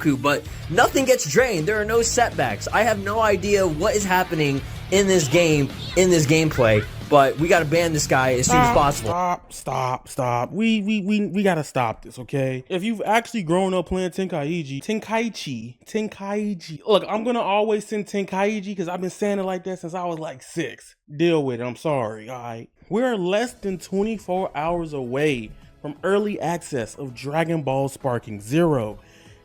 Goku, but nothing gets drained. There are no setbacks. I have no idea what is happening in this game, in this gameplay, but we gotta ban this guy as soon as possible. Stop. We gotta stop this, okay? If you've actually grown up playing Tenkaichi. Look, I'm gonna always send Tenkaichi because I've been saying it like that since I was like 6. Deal with it, I'm sorry, alright? We're less than 24 hours away from early access of Dragon Ball Sparking Zero.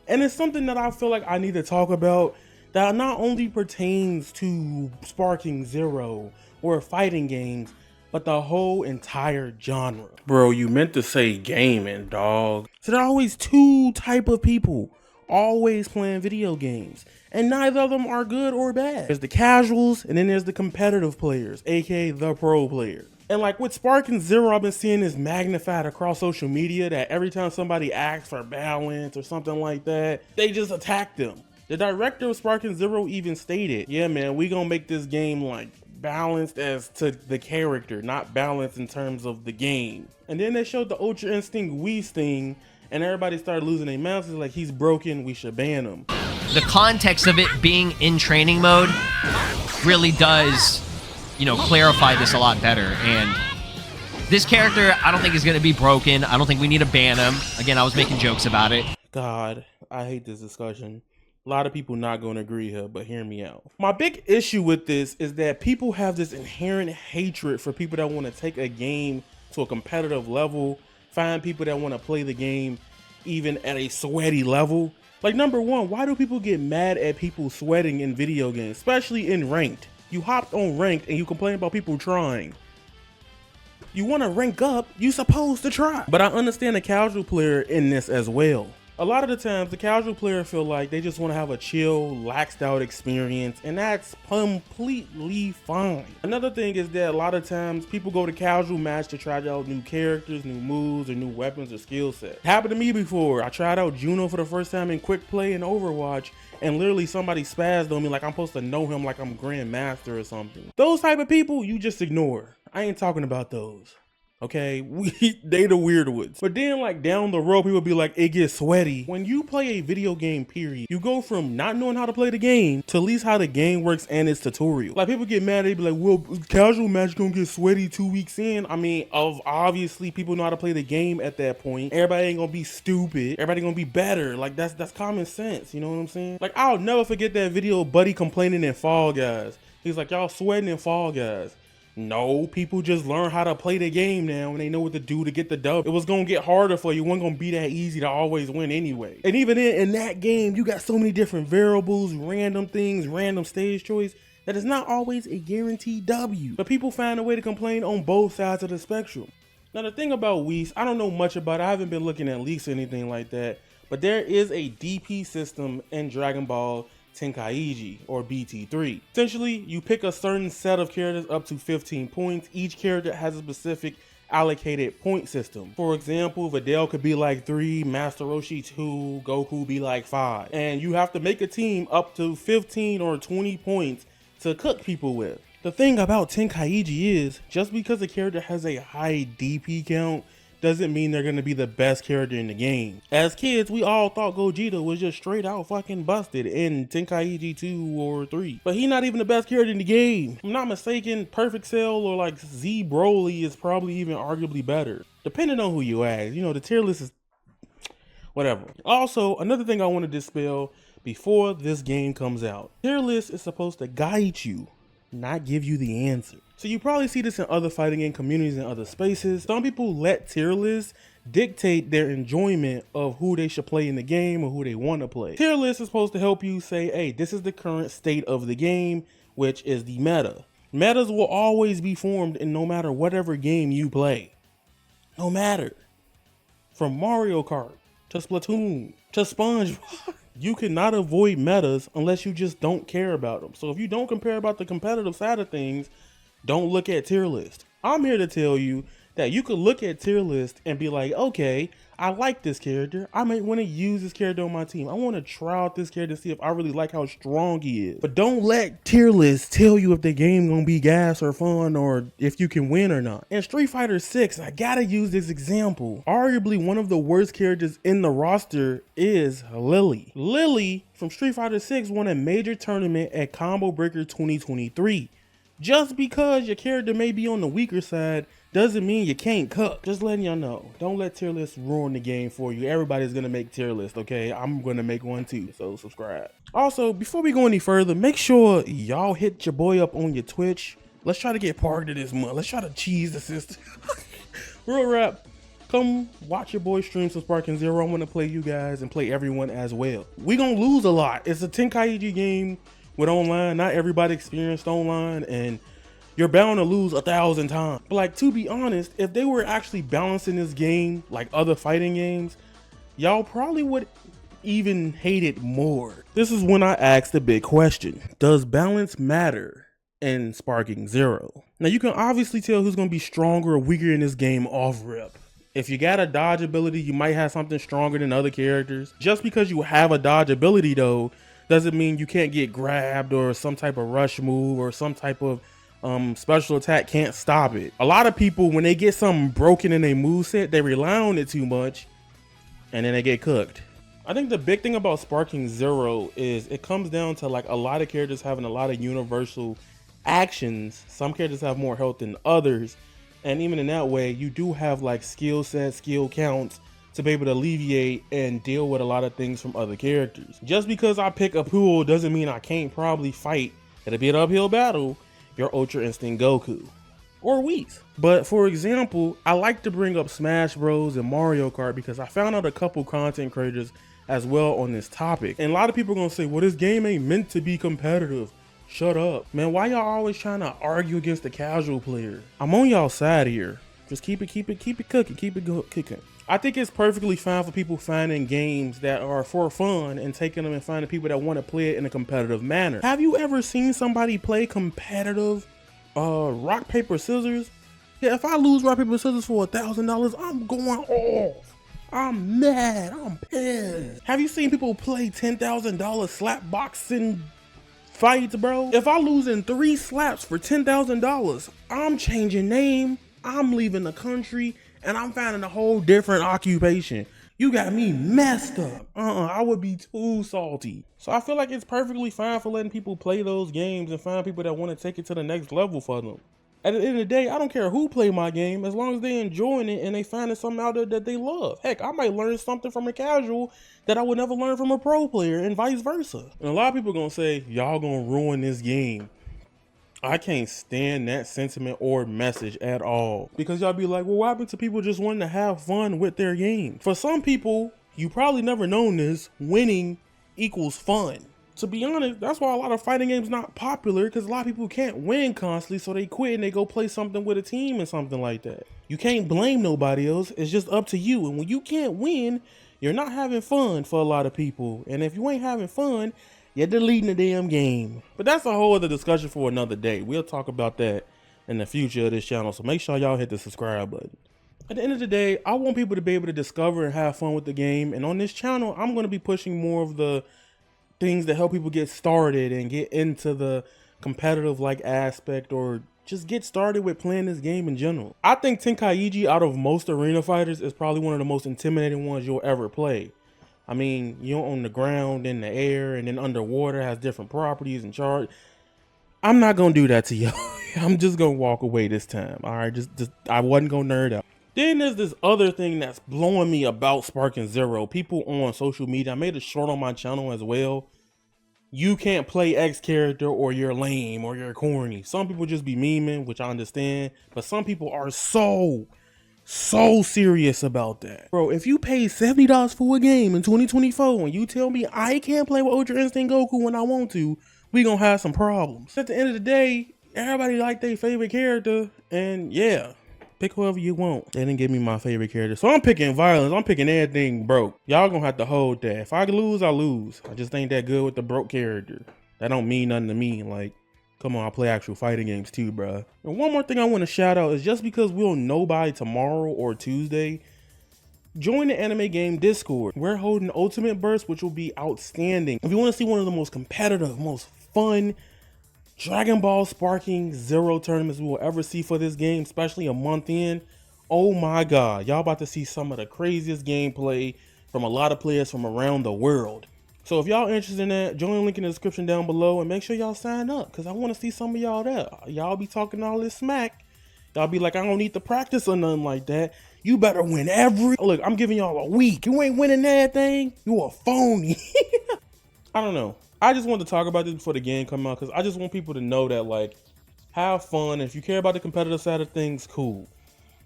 And it's something that I feel like I need to talk about that not only pertains to Sparking Zero or fighting games, but the whole entire genre. Bro, you meant to say gaming, dog. So there are always two type of people always playing video games, and neither of them are good or bad. There's the casuals, and then there's the competitive players, aka the pro player. And like with Sparking Zero, I've been seeing this magnified across social media that every time somebody asks for balance or something like that, they just attack them. The director of Sparking Zero even stated, yeah man, we gonna make this game like balanced as to the character, not balanced in terms of the game. And then they showed the Ultra Instinct Whis thing, and everybody started losing their mouths. It's like, he's broken, we should ban him. The context of it being in training mode really does, clarify this a lot better. And this character, I don't think is going to be broken. I don't think we need to ban him. Again, I was making jokes about it. God, I hate this discussion. A lot of people not going to agree here, but hear me out. My big issue with this is that people have this inherent hatred for people that want to take a game to a competitive level, find people that want to play the game even at a sweaty level. Like, number one, why do people get mad at people sweating in video games, especially in ranked? You hopped on ranked and you complain about people trying. You want to rank up, you supposed to try. But I understand the casual player in this as well. A lot of the times, the casual player feel like they just want to have a chill, laxed out experience, and that's completely fine. Another thing is that a lot of times, people go to casual match to try out new characters, new moves, or new weapons or skill sets. It happened to me before. I tried out Juno for the first time in quick play in Overwatch, and literally somebody spazzed on me like I'm supposed to know him like I'm Grandmaster or something. Those type of people, you just ignore. I ain't talking about those. Okay, they the weird ones. But then like down the road, people be like, it gets sweaty. When you play a video game, period, you go from not knowing how to play the game to at least how the game works and its tutorial. Like, people get mad, they be like, well, casual match gonna get sweaty 2 weeks in. I mean, obviously people know how to play the game at that point. Everybody ain't gonna be stupid. Everybody gonna be better. Like, that's common sense, you know what I'm saying? Like, I'll never forget that video of Buddy complaining in Fall Guys. He's like, y'all sweating in Fall Guys. No, people just learn how to play the game now and they know what to do to get the dub. It was gonna get harder for you. It wasn't gonna be that easy to always win anyway. And even in that game, you got so many different variables, random things, random stage choice, that it's not always a guaranteed W. But people find a way to complain on both sides of the spectrum. Now, the thing about Whis, I don't know much about it. I haven't been looking at leaks or anything like that, but there is a DP system in Dragon Ball Tenkaichi or BT3. Essentially, you pick a certain set of characters up to 15 points. Each character has a specific allocated point system. For example, Videl could be like 3, Master Roshi 2, Goku be like 5. And you have to make a team up to 15 or 20 points to cook people with. The thing about Tenkaichi is, just because a character has a high DP count doesn't mean they're going to be the best character in the game. As kids, we all thought Gogeta was just straight out fucking busted in Tenkaichi 2 or 3. But he's not even the best character in the game. If I'm not mistaken, Perfect Cell or like Z Broly is probably even arguably better. Depending on who you ask. You know, the tier list is whatever. Also, another thing I want to dispel before this game comes out. Tier list is supposed to guide you, not give you the answer. So you probably see this in other fighting game communities and other spaces. Some people let tier lists dictate their enjoyment of who they should play in the game or who they want to play. Tier list is supposed to help you say, hey, this is the current state of the game, which is the meta. Metas will always be formed in no matter whatever game you play. No matter. From Mario Kart to Splatoon to SpongeBob. You cannot avoid metas unless you just don't care about them. So if you don't care about the competitive side of things, don't look at tier list. I'm here to tell you that you could look at tier list and be like, okay, I like this character. I might want to use this character on my team. I want to try out this character to see if I really like how strong he is. But don't let tier lists tell you if the game gonna be gas or fun or if you can win or not. In Street Fighter 6, I gotta use this example. Arguably one of the worst characters in the roster is Lily. Lily from Street Fighter 6 won a major tournament at Combo Breaker 2023. Just because your character may be on the weaker side doesn't mean you can't cook. Just letting y'all know. Don't let tier lists ruin the game for you. Everybody's gonna make tier lists, okay? I'm gonna make one too, so subscribe. Also, before we go any further, make sure y'all hit your boy up on your Twitch. Let's try to get part of this month. Let's try to cheese the system. Real rap. Come watch your boy stream some Sparking Zero. I want to play you guys and play everyone as well. We gonna lose a lot. It's a Tenkaichi game with online. Not everybody experienced online, and you're bound to lose 1,000 times. But like, to be honest, if they were actually balancing this game like other fighting games, y'all probably would even hate it more. This is when I ask the big question. Does balance matter in Sparking Zero? Now you can obviously tell who's gonna be stronger or weaker in this game off rip. If you got a dodge ability, you might have something stronger than other characters. Just because you have a dodge ability though, doesn't mean you can't get grabbed or some type of rush move or some type of special attack can't stop it. A lot of people, when they get something broken in their moveset, they rely on it too much and then they get cooked. I think the big thing about Sparking Zero is it comes down to like a lot of characters having a lot of universal actions. Some characters have more health than others, and even in that way you do have like skill sets, skill counts to be able to alleviate and deal with a lot of things from other characters. Just because I pick a pool doesn't mean I can't probably fight. It'll be an uphill battle your Ultra Instinct Goku or Whis. But for example, I like to bring up Smash Bros and Mario Kart because I found out a couple content creators as well on this topic. And a lot of people are gonna say, well, this game ain't meant to be competitive. Shut up. Man, why y'all always trying to argue against the casual player? I'm on y'all side here. Just keep it cooking, keep it kicking. I think it's perfectly fine for people finding games that are for fun and taking them and finding people that want to play it in a competitive manner. Have you ever seen somebody play competitive rock, paper, scissors? Yeah, if I lose rock, paper, scissors for $1,000, I'm going off. I'm mad, I'm pissed. Have you seen people play $10,000 slap boxing fights, bro? If I lose in 3 slaps for $10,000, I'm changing name, I'm leaving the country, and I'm finding a whole different occupation. You got me messed up. I would be too salty. So I feel like it's perfectly fine for letting people play those games and find people that want to take it to the next level for them. At the end of the day, I don't care who play my game as long as they enjoying it and they finding something out there that they love. Heck, I might learn something from a casual that I would never learn from a pro player and vice versa. And a lot of people are gonna say, y'all gonna ruin this game. I can't stand that sentiment or message at all, because y'all be like, well, what happened to people just wanting to have fun with their game? For some people, you probably never known this, winning equals fun. To be honest, that's why a lot of fighting games not popular, because a lot of people can't win constantly, so they quit and they go play something with a team and something like that. You can't blame nobody else, it's just up to you. And when you can't win, you're not having fun for a lot of people. And if you ain't having fun, you're deleting the damn game. But that's a whole other discussion for another day. We'll talk about that in the future of this channel, so make sure y'all hit the subscribe button. At the end of the day, I want people to be able to discover and have fun with the game, and on this channel, I'm going to be pushing more of the things that help people get started and get into the competitive like aspect, or just get started with playing this game in general. I think Tenkaichi, out of most arena fighters, is probably one of the most intimidating ones you'll ever play. I mean, you're on the ground, in the air, and then underwater, has different properties and charge. I'm not gonna do that to y'all. I'm just gonna walk away this time. All right, just I wasn't gonna nerd out. Then there's this other thing that's blowing me about Sparking Zero. People on social media, I made a short on my channel as well. You can't play X character or you're lame or you're corny. Some people just be memeing, which I understand, but some people are so serious about that. Bro, if you pay $70 for a game in 2024 and you tell me I can't play with Ultra Instinct Goku when I want to, we gonna have some problems. At the end of the day, everybody like their favorite character, and yeah, pick whoever you want. They didn't give me my favorite character, so I'm picking violence. I'm picking everything broke. Y'all gonna have to hold that. If I lose, I lose. I just ain't that good with the broke character. That don't mean nothing to me. Like, Come on, I play actual fighting games too, bruh. And one more thing I want to shout out is just because we'll know by tomorrow or Tuesday, join the Anime Game Discord. We're holding Ultimate Burst, which will be outstanding. If you want to see one of the most competitive, most fun Dragon Ball sparking Zero tournaments we will ever see for this game, especially a month in, oh my god, y'all about to see some of the craziest gameplay from a lot of players from around the world. So if y'all interested in that, join the link in the description down below and make sure y'all sign up, because I want to see some of y'all there. Y'all be talking all this smack. Y'all be like, I don't need to practice or nothing like that. You better win look, I'm giving y'all a week. You ain't winning that thing, you a phony. I don't know. I just wanted to talk about this before the game come out, because I just want people to know that, like, have fun. If you care about the competitive side of things, cool.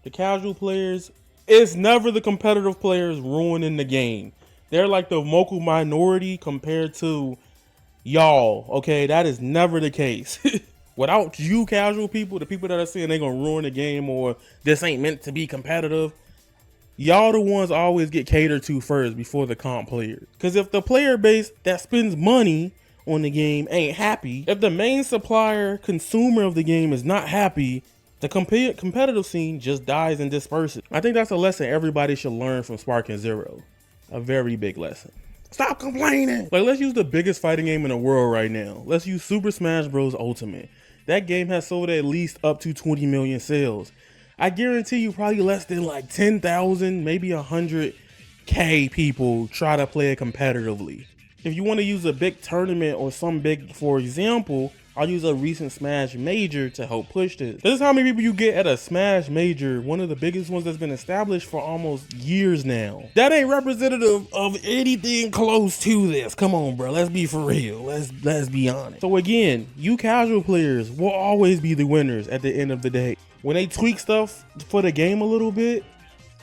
The casual players, it's never the competitive players ruining the game. They're like the vocal minority compared to y'all, okay? That is never the case. Without you casual people, the people that are saying they're gonna ruin the game or this ain't meant to be competitive, y'all the ones always get catered to first before the comp players. Because if the player base that spends money on the game ain't happy, if the main supplier, consumer of the game is not happy, the competitive scene just dies and disperses. I think that's a lesson everybody should learn from Sparking Zero. A very big lesson. Stop complaining. Like, let's use the biggest fighting game in the world right now. Let's use Super Smash Bros. Ultimate. That game has sold at least up to 20 million sales. I guarantee you probably less than like 10,000, maybe 100K people try to play it competitively. If you want to use a big tournament or some big, for example, I'll use a recent Smash Major to help push this. This is how many people you get at a Smash Major, one of the biggest ones that's been established for almost years now. That ain't representative of anything close to this. Come on, bro. Let's be for real. Let's be honest. So again, you casual players will always be the winners at the end of the day. When they tweak stuff for the game a little bit,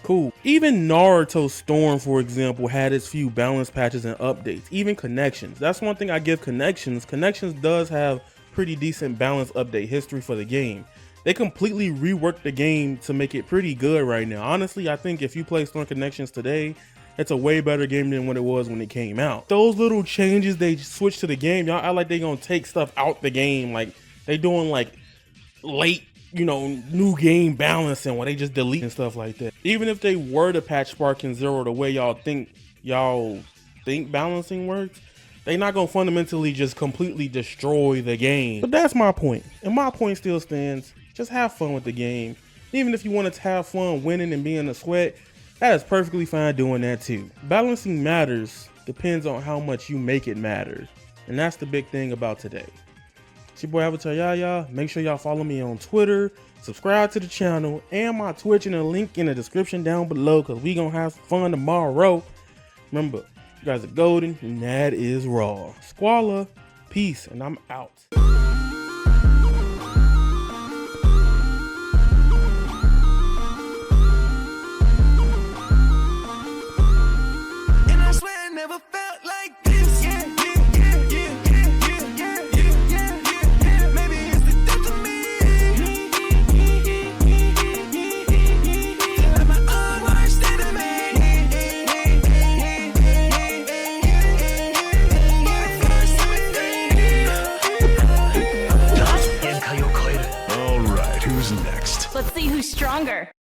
cool. Even Naruto Storm, for example, had its few balance patches and updates. Even Connections. That's one thing I give Connections. Connections does have pretty decent balance update history for the game. They completely reworked the game to make it pretty good right now. Honestly, I think if you play Storm Connections today, it's a way better game than what it was when it came out. Those little changes they switched to the game, y'all act like they gonna take stuff out the game, like they doing like late, you know, new game balancing where they just delete and stuff like that. Even if they were to patch Sparking Zero the way y'all think balancing works, they're not gonna fundamentally just completely destroy the game. But that's my point, and my point still stands. Just have fun with the game. Even if you wanted to have fun winning and being a sweat, that is perfectly fine doing that too. Balancing matters, depends on how much you make it matter, and that's the big thing about today. It's your boy Avataryaya. Make sure y'all follow me on Twitter, subscribe to the channel, and my Twitch in the link in the description down below, because we gonna have fun tomorrow. Remember, you guys are golden, and that is raw. Squalla, peace, and I'm out. And I swear I never felt like this. Maybe it's the death of me. Like my own worst enemy. All right, who's next? Let's see who's stronger.